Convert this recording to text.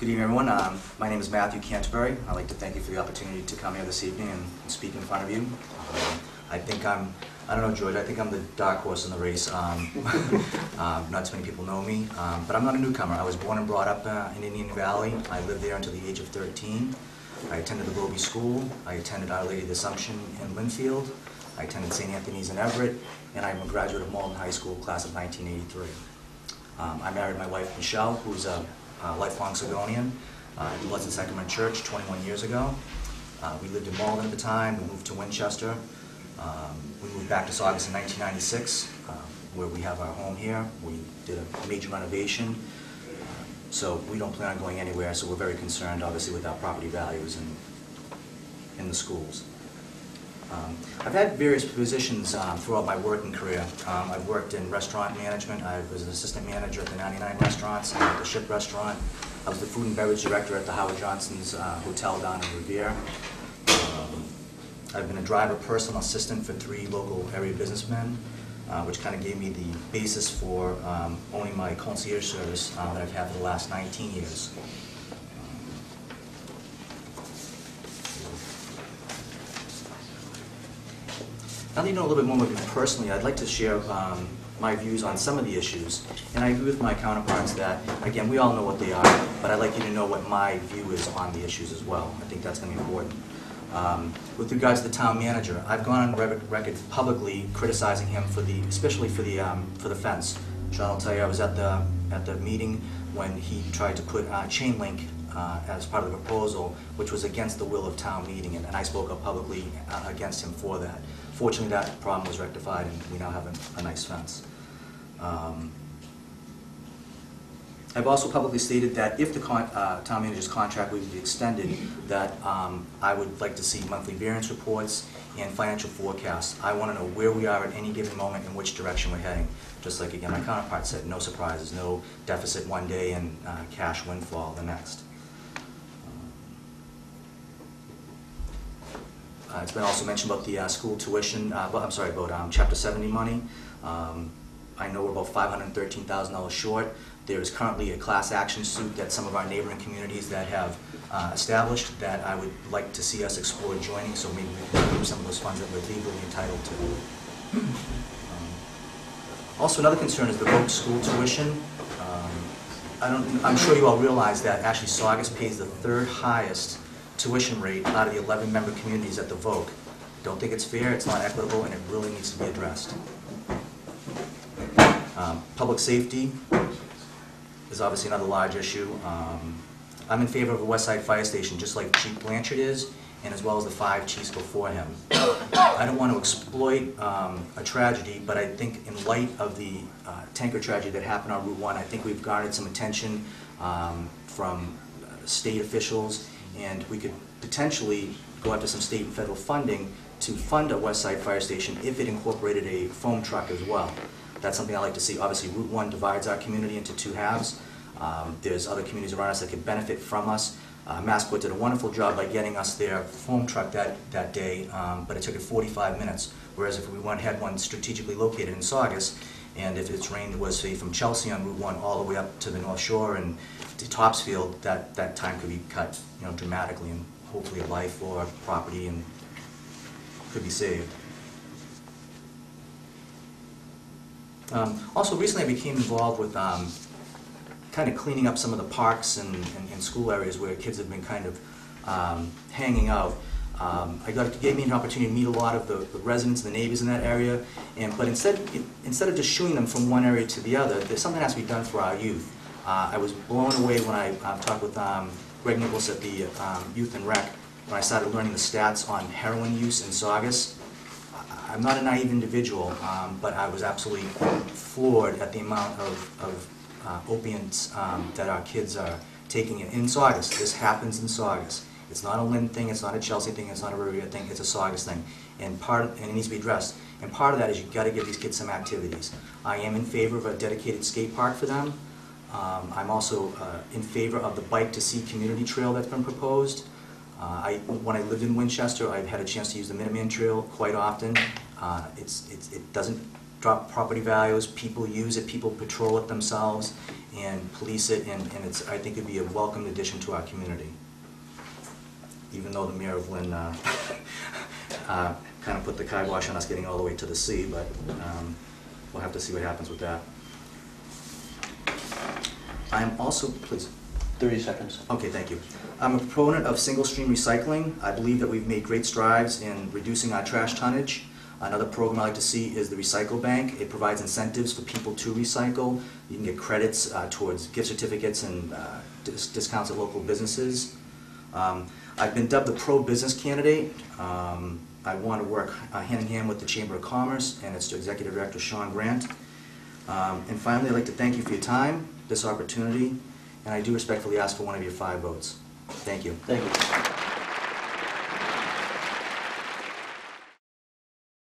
Good evening, everyone. My name is Matthew Canterbury. I'd like to thank you for the opportunity to come here this evening and speak in front of you. I don't know, George, I think I'm the dark horse in the race. Not too many people know me, but I'm not a newcomer. I was born and brought up in Indian Valley. I lived there until the age of 13. I attended the Roby School. I attended Our Lady of the Assumption in Linfield. I attended St. Anthony's in Everett, and I'm a graduate of Malden High School, class of 1983. I married my wife, Michelle, who's a lifelong Segonian, in Blessed Sacrament Church 21 years ago. We lived in Malden at the time. We moved to Winchester. We moved back to Saugus in 1996, where we have our home here. We did a major renovation, so we don't plan on going anywhere, so we're very concerned, obviously, with our property values and in the schools. I've had various positions throughout my working career. I've worked in restaurant management. I was an assistant manager at the 99 restaurants, at the Ship restaurant. I was the food and beverage director at the Howard Johnson's hotel down in Revere. I've been a driver personal assistant for 3 local area businessmen, which kind of gave me the basis for owning my concierge service that I've had for the last 19 years. Now that you know a little bit more about me personally, I'd like to share my views on some of the issues. And I agree with my counterparts that, again, we all know what they are, but I'd like you to know what my view is on the issues as well. I think that's going to be important. With regards to the town manager, I've gone on record publicly criticizing him for especially for the fence. Sean will tell you, I was at the meeting when he tried to put chain link as part of the proposal, which was against the will of town meeting, and I spoke up publicly against him for that. Fortunately, that problem was rectified, and we now have a nice fence. I've also publicly stated that if the town manager's contract would be extended, that I would like to see monthly variance reports and financial forecasts. I want to know where we are at any given moment and which direction we're heading. Just like, again, my counterpart said, no surprises, no deficit one day and cash windfall the next. It's been also mentioned about the school tuition, about Chapter 70 money. I know we're about $513,000 short. There is currently a class action suit that some of our neighboring communities that have established that I would like to see us explore joining, so maybe we can use some of those funds that we're legally entitled to. Also, another concern is the voc school tuition. I'm sure you all realize that actually Saugus pays the 3rd highest tuition rate out of the 11 member communities at the voc. Don't think it's fair, it's not equitable, and it really needs to be addressed. Public safety is obviously another large issue. I'm in favor of a West Side Fire Station, just like Chief Blanchard is, and as well as the 5 chiefs before him. I don't want to exploit a tragedy, but I think in light of the tanker tragedy that happened on Route 1, I think we've garnered some attention from state officials, and we could potentially go after some state and federal funding to fund a West Side Fire Station if it incorporated a foam truck as well. That's something I like to see. Obviously, Route 1 divides our community into 2 halves. There's other communities around us that could benefit from us. Massport did a wonderful job by getting us their foam truck that day, but it took it 45 minutes. Whereas if we had one strategically located in Saugus, and if its range was, say, from Chelsea on Route 1 all the way up to the North Shore and to Topsfield, that time could be cut, dramatically, and hopefully a life or property and could be saved. Also, recently I became involved with kind of cleaning up some of the parks and school areas where kids have been kind of hanging out. It gave me an opportunity to meet a lot of the residents, the neighbors in that area, but instead of just shooing them from one area to the other, there's something that has to be done for our youth. I was blown away when I talked with Greg Nichols at the Youth and Rec, when I started learning the stats on heroin use in Saugus. I'm not a naive individual, but I was absolutely floored at the amount of opiates that our kids are taking in Saugus. This happens in Saugus. It's not a Lynn thing, it's not a Chelsea thing, it's not a Revere thing, it's a Saugus thing. And it needs to be addressed. And part of that is you've got to give these kids some activities. I am in favor of a dedicated skate park for them. I'm also in favor of the Bike to Sea community trail that's been proposed. When I lived in Winchester, I've had a chance to use the Minuteman Trail quite often. It doesn't drop property values, people use it, people patrol it themselves, and police it, and I think it'd be a welcome addition to our community. Even though the mayor of Lynn kind of put the kibosh on us getting all the way to the sea, but we'll have to see what happens with that. I am also, please. 30 seconds. Okay, thank you. I'm a proponent of single-stream recycling. I believe that we've made great strides in reducing our trash tonnage. Another program I like to see is the Recycle Bank. It provides incentives for people to recycle. You can get credits towards gift certificates and discounts at local businesses. I've been dubbed the pro-business candidate. I want to work hand in hand with the Chamber of Commerce and its Executive Director, Sean Grant. And finally, I'd like to thank you for your time, this opportunity, and I do respectfully ask for one of your 5 votes. Thank you. Thank you.